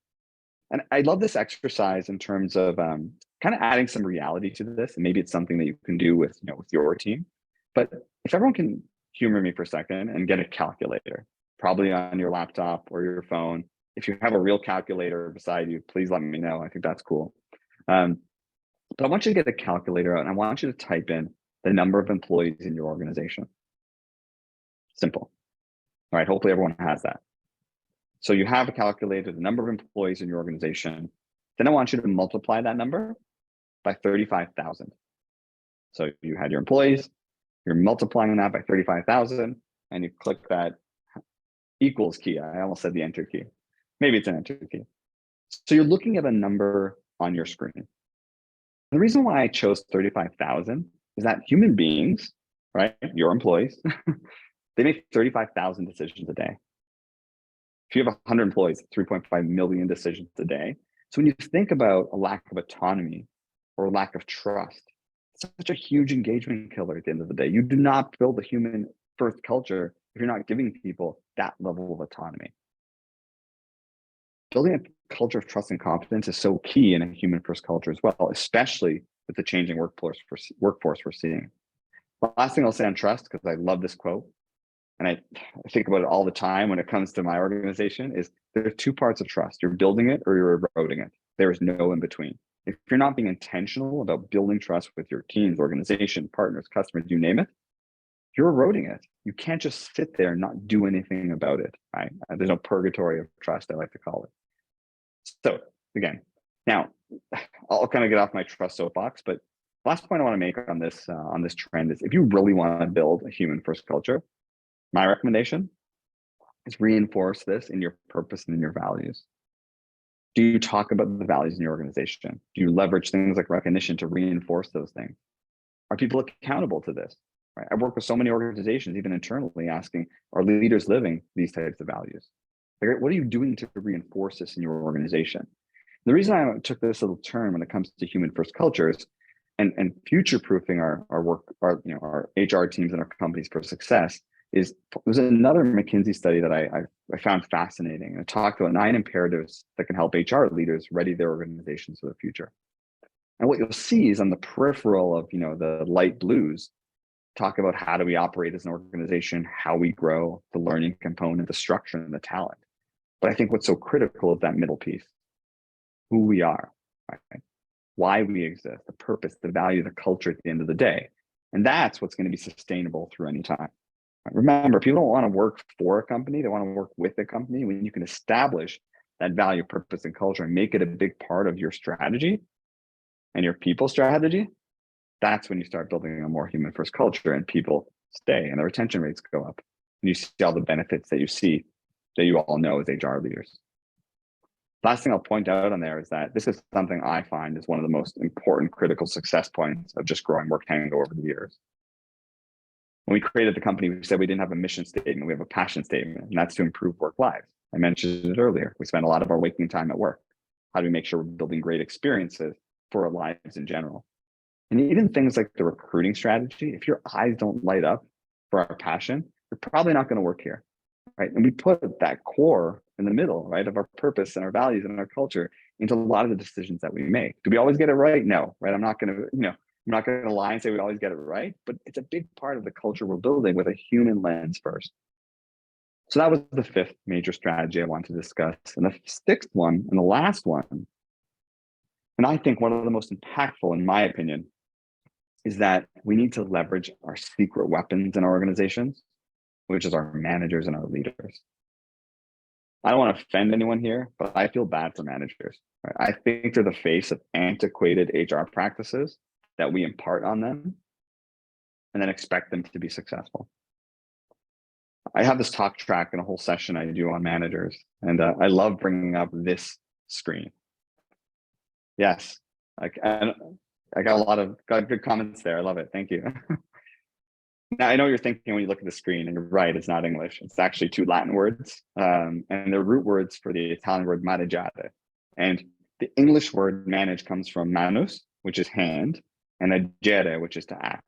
And I love this exercise in terms of kind of adding some reality to this. And maybe it's something that you can do with your team. But if everyone can humor me for a second and get a calculator, probably on your laptop or your phone. If you have a real calculator beside you, please let me know. I think that's cool. But I want you to get a calculator out and I want you to type in the number of employees in your organization. Simple. All right, hopefully everyone has that. So you have a calculator, the number of employees in your organization. Then I want you to multiply that number by 35,000. So you had your employees, you're multiplying that by 35,000, and you click that equals key. I almost said the enter key. Maybe it's an enter key. So you're looking at a number on your screen. The reason why I chose 35,000 is that human beings, right, your employees, they make 35,000 decisions a day. If you have 100 employees, 3.5 million decisions a day. So when you think about a lack of autonomy or a lack of trust, it's such a huge engagement killer at the end of the day. You do not build a human first culture if you're not giving people that level of autonomy. Building a culture of trust and confidence is so key in a human first culture as well, especially with the changing workforce we're seeing. The last thing I'll say on trust, because I love this quote, and I think about it all the time when it comes to my organization, is there are two parts of trust. You're building it or you're eroding it. There is no in between. If you're not being intentional about building trust with your teams, organization, partners, customers, you name it, you're eroding it. You can't just sit there and not do anything about it, right? There's no purgatory of trust, I like to call it. So again, now I'll kind of get off my trust soapbox, but last point I want to make on this trend is if you really want to build a human first culture, my recommendation is reinforce this in your purpose and in your values. Do you talk about the values in your organization? Do you leverage things like recognition to reinforce those things? Are people accountable to this? Right? I work with so many organizations, even internally, asking, are leaders living these types of values? Like, what are you doing to reinforce this in your organization? The reason I took this little turn when it comes to human first cultures and future-proofing our HR teams and our companies for success is there's another McKinsey study that I found fascinating. It talked about 9 imperatives that can help HR leaders ready their organizations for the future. And what you'll see is on the peripheral of the light blues, talk about how do we operate as an organization, how we grow, the learning component, the structure, and the talent. But I think what's so critical is that middle piece. who we are, right? Why we exist, the purpose, the value, the culture at the end of the day. And that's what's going to be sustainable through any time. Remember, people don't want to work for a company, they want to work with a company. When you can establish that value, purpose, and culture and make it a big part of your strategy and your people strategy, that's when you start building a more human first culture and people stay and the retention rates go up. And you see all the benefits that you all know as HR leaders. Last thing I'll point out on there is that this is something I find is one of the most important critical success points of just growing Worktango over the years. When we created the company, we said we didn't have a mission statement, we have a passion statement, and that's to improve work lives. I mentioned it earlier. We spend a lot of our waking time at work. How do we make sure we're building great experiences for our lives in general? And even things like the recruiting strategy, if your eyes don't light up for our passion, you're probably not going to work here, right? And we put that core in the middle, right, of our purpose and our values and our culture into a lot of the decisions that we make. Do we always get it right? No, right? I'm not going to lie and say we always get it right, but it's a big part of the culture we're building with a human lens first. So that was the fifth major strategy I want to discuss. And the sixth one and the last one, and I think one of the most impactful in my opinion, is that we need to leverage our secret weapons in our organizations, which is our managers and our leaders. I don't want to offend anyone here, but I feel bad for managers. Right? I think they're the face of antiquated HR practices that we impart on them and then expect them to be successful. I have this talk track and a whole session I do on managers, and I love bringing up this screen. Yes, I got good comments there. I love it. Thank you. Now, I know you're thinking when you look at the screen, and you're right, it's not English. It's actually two Latin words, and they're root words for the Italian word maneggiare. And the English word manage comes from manus, which is hand, and agere, which is to act.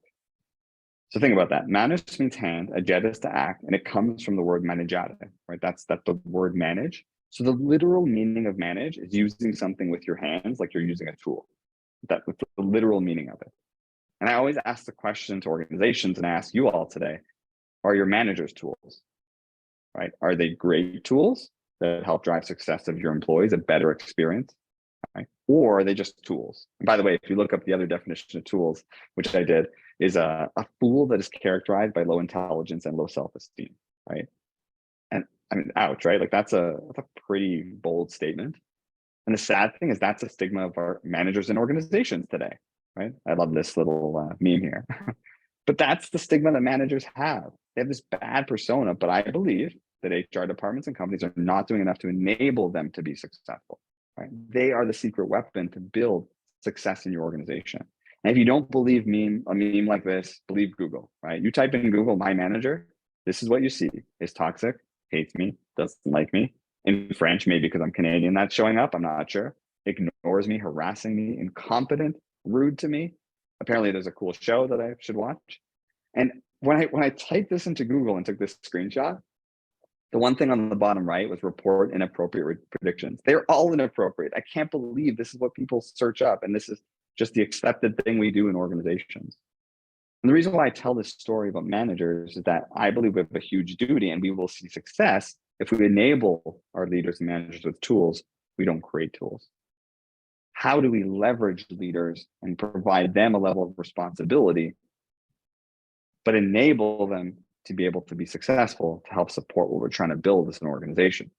So think about that. Manus means hand, agere is to act, and it comes from the word maneggiare, right? That's the word manage. So the literal meaning of manage is using something with your hands like you're using a tool. That's the literal meaning of it. And I always ask the question to organizations, and I ask you all today, are your managers tools, right? Are they great tools that help drive success of your employees, a better experience, right? Or are they just tools? And by the way, if you look up the other definition of tools, which I did, is a fool that is characterized by low intelligence and low self-esteem, right? And I mean, ouch, right? Like that's a pretty bold statement. And the sad thing is that's a stigma of our managers and organizations today, right? I love this little meme here. But that's the stigma that managers have. They have this bad persona, but I believe that HR departments and companies are not doing enough to enable them to be successful, right? They are the secret weapon to build success in your organization. And if you don't believe a meme like this, believe Google, right? You type in Google, my manager, this is what you see. Is toxic, hates me, doesn't like me. In French, maybe because I'm Canadian, that's showing up, I'm not sure. Ignores me, harassing me, incompetent, rude to me. Apparently there's a cool show that I should watch. And when I typed this into Google and took this screenshot, the one thing on the bottom right was report inappropriate predictions. They're all inappropriate. I can't believe this is what people search up. And this is just the accepted thing we do in organizations. And the reason why I tell this story about managers is that I believe we have a huge duty and we will see success if we enable our leaders and managers with tools. We don't create tools. How do we leverage leaders and provide them a level of responsibility, but enable them to be able to be successful to help support what we're trying to build as an organization?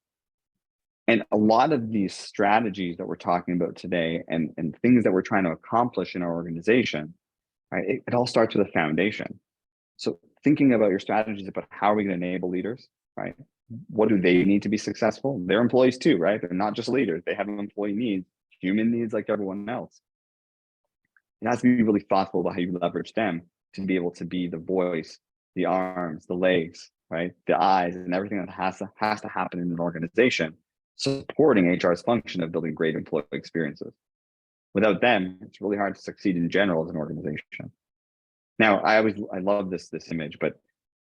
And a lot of these strategies that we're talking about today and things that we're trying to accomplish in our organization, right, it all starts with a foundation. So thinking about your strategies about how are we going to enable leaders, right? What do they need to be successful? They're employees too, right? They're not just leaders. They have employee needs, human needs like everyone else. It has to be really thoughtful about how you leverage them to be able to be the voice, the arms, the legs, right? The eyes and everything that has to happen in an organization, supporting HR's function of building great employee experiences. Without them, it's really hard to succeed in general as an organization. Now, I love this image, but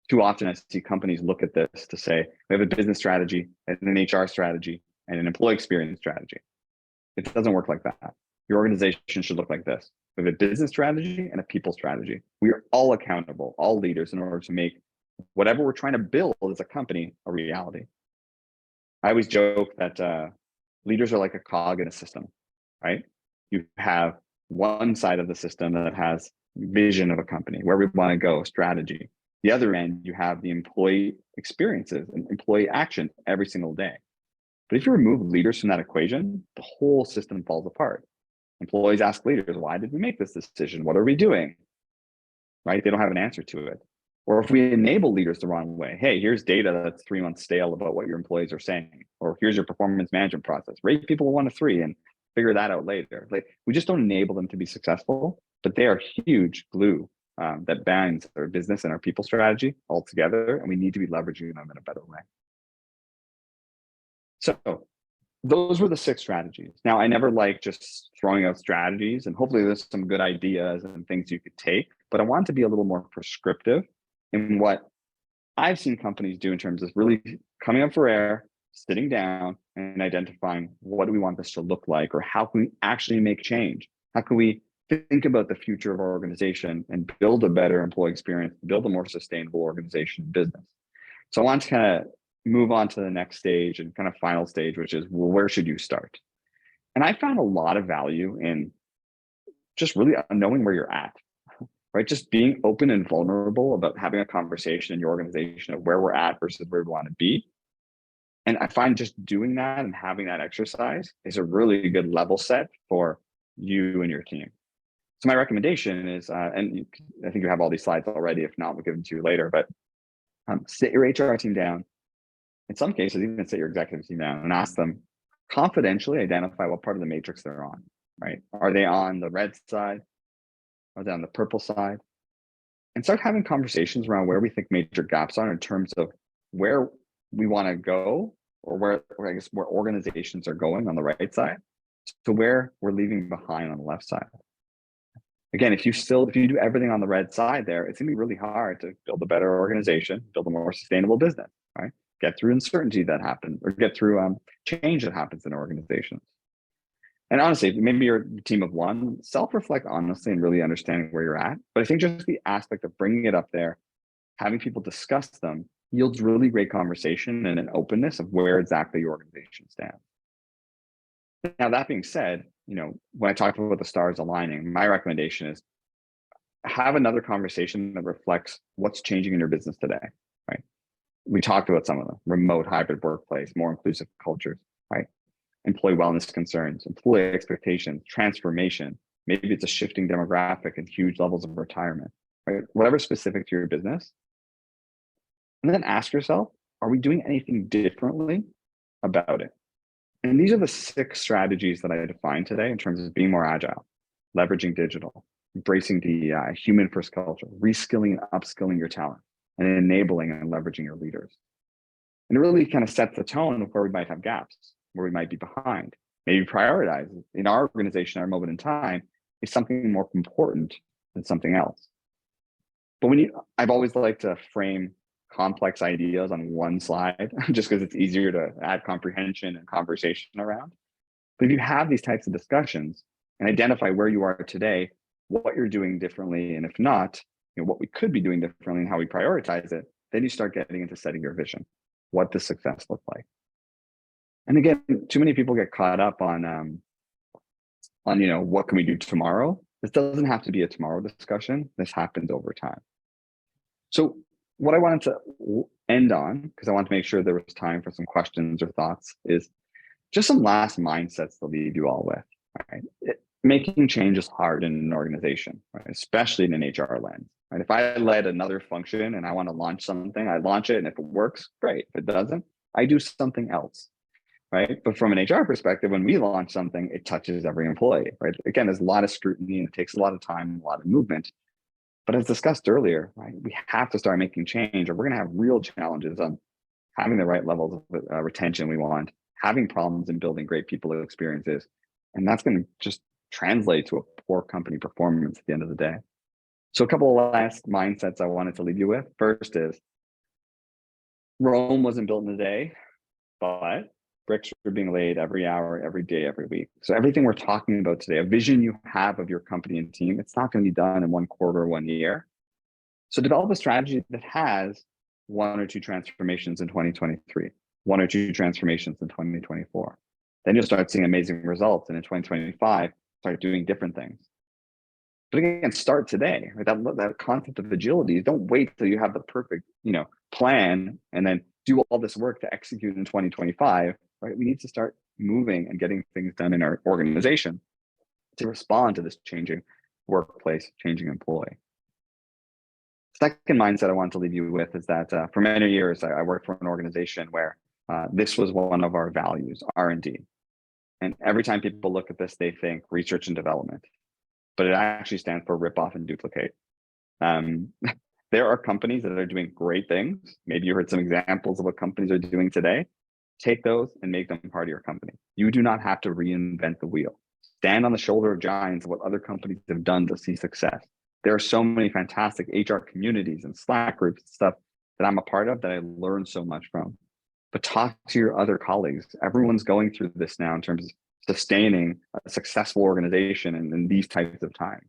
too often I see companies look at this to say, we have a business strategy and an HR strategy and an employee experience strategy. It doesn't work like that. Your organization should look like this. We have a business strategy and a people strategy. We are all accountable, all leaders, in order to make whatever we're trying to build as a company a reality. I always joke that leaders are like a cog in a system. right? You have one side of the system that has vision of a company, where we want to go, strategy. The other end, you have the employee experiences and employee action every single day. But if you remove leaders from that equation, the whole system falls apart. Employees ask leaders, why did we make this decision? What are we doing? Right? They don't have an answer to it. Or if we enable leaders the wrong way, hey, here's data that's 3 months stale about what your employees are saying, or here's your performance management process. Rate people a 1 to 3 and figure that out later. Like, we just don't enable them to be successful, but they are huge glue that binds our business and our people strategy all together, and we need to be leveraging them in a better way. So those were the 6 strategies. Now, I never like just throwing out strategies, and hopefully there's some good ideas and things you could take, but I want to be a little more prescriptive in what I've seen companies do in terms of really coming up for air, sitting down and identifying what do we want this to look like, or how can we actually make change? How can we think about the future of our organization and build a better employee experience, build a more sustainable organization and business? So I want to kind of move on to the next stage and kind of final stage, which is, well, where should you start? And I found a lot of value in just really knowing where you're at, right? Just being open and vulnerable about having a conversation in your organization of where we're at versus where we want to be. And I find just doing that and having that exercise is a really good level set for you and your team. So my recommendation is, I think you have all these slides already. If not, we'll give them to you later, but sit your HR team down. In some cases, even sit your executive team down and ask them, confidentially identify what part of the matrix they're on, right? Are they on the red side? Are they on the purple side? And start having conversations around where we think major gaps are in terms of where we want to go, or where I guess where organizations are going on the right side, to where we're leaving behind on the left side. Again, if you do everything on the red side there, it's gonna be really hard to build a better organization, build a more sustainable business, right? Get through uncertainty that happens, or get through change that happens in organizations. And honestly, maybe you're a team of one, self-reflect honestly and really understanding where you're at. But I think just the aspect of bringing it up there, having people discuss them, yields really great conversation and an openness of where exactly your organization stands. Now, that being said, when I talk about the stars aligning, my recommendation is have another conversation that reflects what's changing in your business today, right? We talked about some of them: remote, hybrid workplace, more inclusive cultures, right? Employee wellness concerns, employee expectations, transformation. Maybe it's a shifting demographic and huge levels of retirement, right? Whatever's specific to your business. And then ask yourself, are we doing anything differently about it? And these are the 6 strategies that I defined today in terms of being more agile, leveraging digital, embracing the human first culture, reskilling and upskilling your talent, and enabling and leveraging your leaders. And it really kind of sets the tone of where we might have gaps, where we might be behind. Maybe prioritize in our organization, our moment in time, is something more important than something else. But I've always liked to frame complex ideas on one slide, just because it's easier to add comprehension and conversation around. But if you have these types of discussions and identify where you are today, what you're doing differently, and if not, what we could be doing differently and how we prioritize it, then you start getting into setting your vision. What does success look like? And again, too many people get caught up on what can we do tomorrow? This doesn't have to be a tomorrow discussion. This happens over time. So what I wanted to end on, because I want to make sure there was time for some questions or thoughts, is just some last mindsets to leave you all with. Right? Making change is hard in an organization, right? Especially in an HR lens. Right? If I led another function and I want to launch something, I launch it, and if it works, great. If it doesn't, I do something else. Right? But from an HR perspective, when we launch something, it touches every employee. Right? Again, there's a lot of scrutiny and it takes a lot of time, a lot of movement. But as discussed earlier, right, we have to start making change, or we're going to have real challenges on having the right levels of retention we want, having problems in building great people experiences. And that's going to just translate to a poor company performance at the end of the day. So a couple of last mindsets I wanted to leave you with. First is, Rome wasn't built in a day, but bricks are being laid every hour, every day, every week. So everything we're talking about today, a vision you have of your company and team, it's not going to be done in 1 quarter, 1 year. So develop a strategy that has 1 or 2 transformations in 2023, 1 or 2 transformations in 2024. Then you'll start seeing amazing results. And in 2025, start doing different things. But again, start today. Right? That concept of agility. Don't wait till you have the perfect, plan and then do all this work to execute in 2025. Right? We need to start moving and getting things done in our organization to respond to this changing workplace, changing employee. Second mindset I want to leave you with is that for many years I worked for an organization where this was one of our values, R&D. And every time people look at this, they think research and development, but it actually stands for rip off and duplicate. Um, there are companies that are doing great things. Maybe you heard some examples of what companies are doing today. Take those and make them part of your company. You do not have to reinvent the wheel. Stand on the shoulder of giants of what other companies have done to see success. There are so many fantastic HR communities and Slack groups and stuff that I'm a part of that I learned so much from. But talk to your other colleagues. Everyone's going through this now in terms of sustaining a successful organization in these types of times.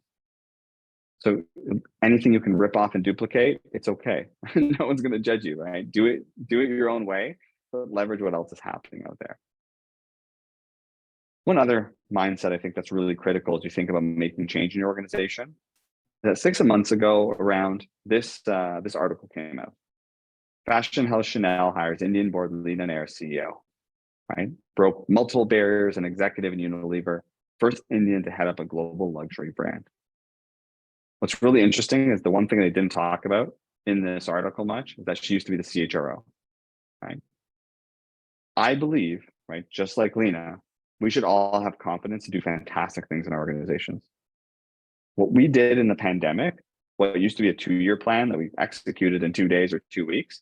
So anything you can rip off and duplicate, it's okay. No one's going to judge you, right? Do it your own way, but leverage what else is happening out there. One other mindset I think that's really critical as you think about making change in your organization. That 6 months ago, around this article came out. Fashion house Chanel hires Indian board Leonard CEO. Right, broke multiple barriers, an executive in Unilever, first Indian to head up a global luxury brand. What's really interesting is the one thing they didn't talk about in this article much is that she used to be the CHRO. Right, I believe, right, just like Lena, we should all have confidence to do fantastic things in our organizations. What we did in the pandemic, what used to be a 2-year plan that we executed in 2 days or 2 weeks,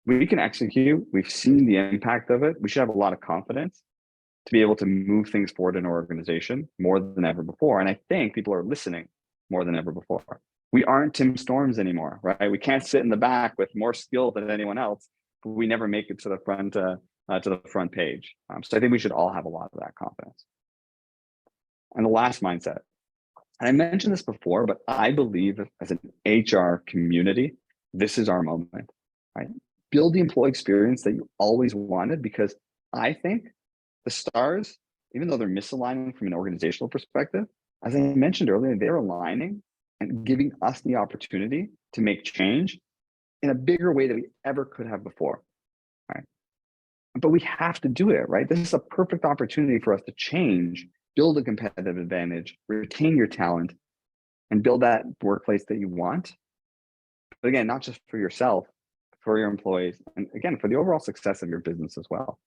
we can execute. We've seen the impact of it. We should have a lot of confidence to be able to move things forward in our organization more than ever before. And I think people are listening more than ever before. We aren't Tim Storms anymore, right? We can't sit in the back with more skill than anyone else, but we never make it to the front page. So I think we should all have a lot of that confidence. And the last mindset, and I mentioned this before, but I believe as an HR community, this is our moment, right? Build the employee experience that you always wanted, because I think the stars, even though they're misaligning from an organizational perspective, as I mentioned earlier, they're aligning and giving us the opportunity to make change in a bigger way than we ever could have before, right? But we have to do it, right? This is a perfect opportunity for us to change, build a competitive advantage, retain your talent, and build that workplace that you want. But again, not just for yourself, for your employees, and again, for the overall success of your business as well.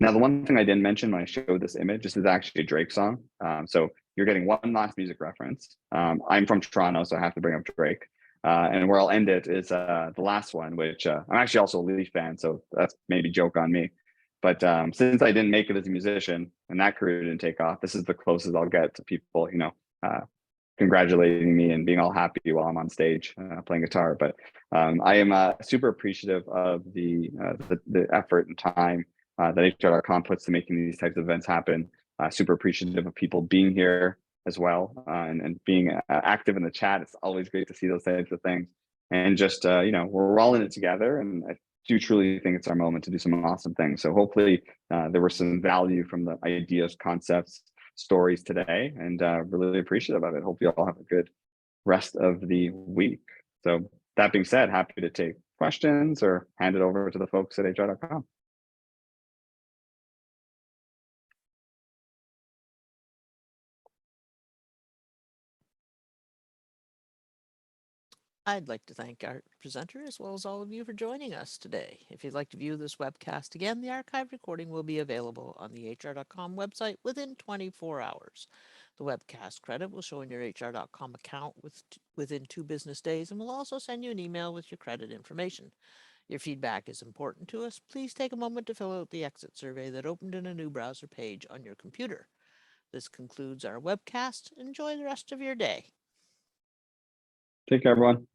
Now, the one thing I didn't mention when I showed this image, this is actually a Drake song. So you're getting one last music reference. I'm from Toronto, so I have to bring up Drake. And where I'll end it is the last one, which I'm actually also a Leaf fan, so that's maybe joke on me. But since I didn't make it as a musician and that career didn't take off, this is the closest I'll get to people, congratulating me and being all happy while I'm on stage playing guitar. But I am super appreciative of the effort and time that HR.com puts to making these types of events happen. Super appreciative of people being here as well and being active in the chat. It's always great to see those types of things. And just, we're all in it together. And I do truly think it's our moment to do some awesome things. So hopefully there was some value from the ideas, concepts, stories today, and really appreciative of it. Hope you all have a good rest of the week. So that being said, happy to take questions or hand it over to the folks at HR.com. I'd like to thank our presenter as well as all of you for joining us today. If you'd like to view this webcast again, the archived recording will be available on the HR.com website within 24 hours. The webcast credit will show in your HR.com account within 2 business days, and we'll also send you an email with your credit information. Your feedback is important to us. Please take a moment to fill out the exit survey that opened in a new browser page on your computer. This concludes our webcast. Enjoy the rest of your day. Take care, everyone.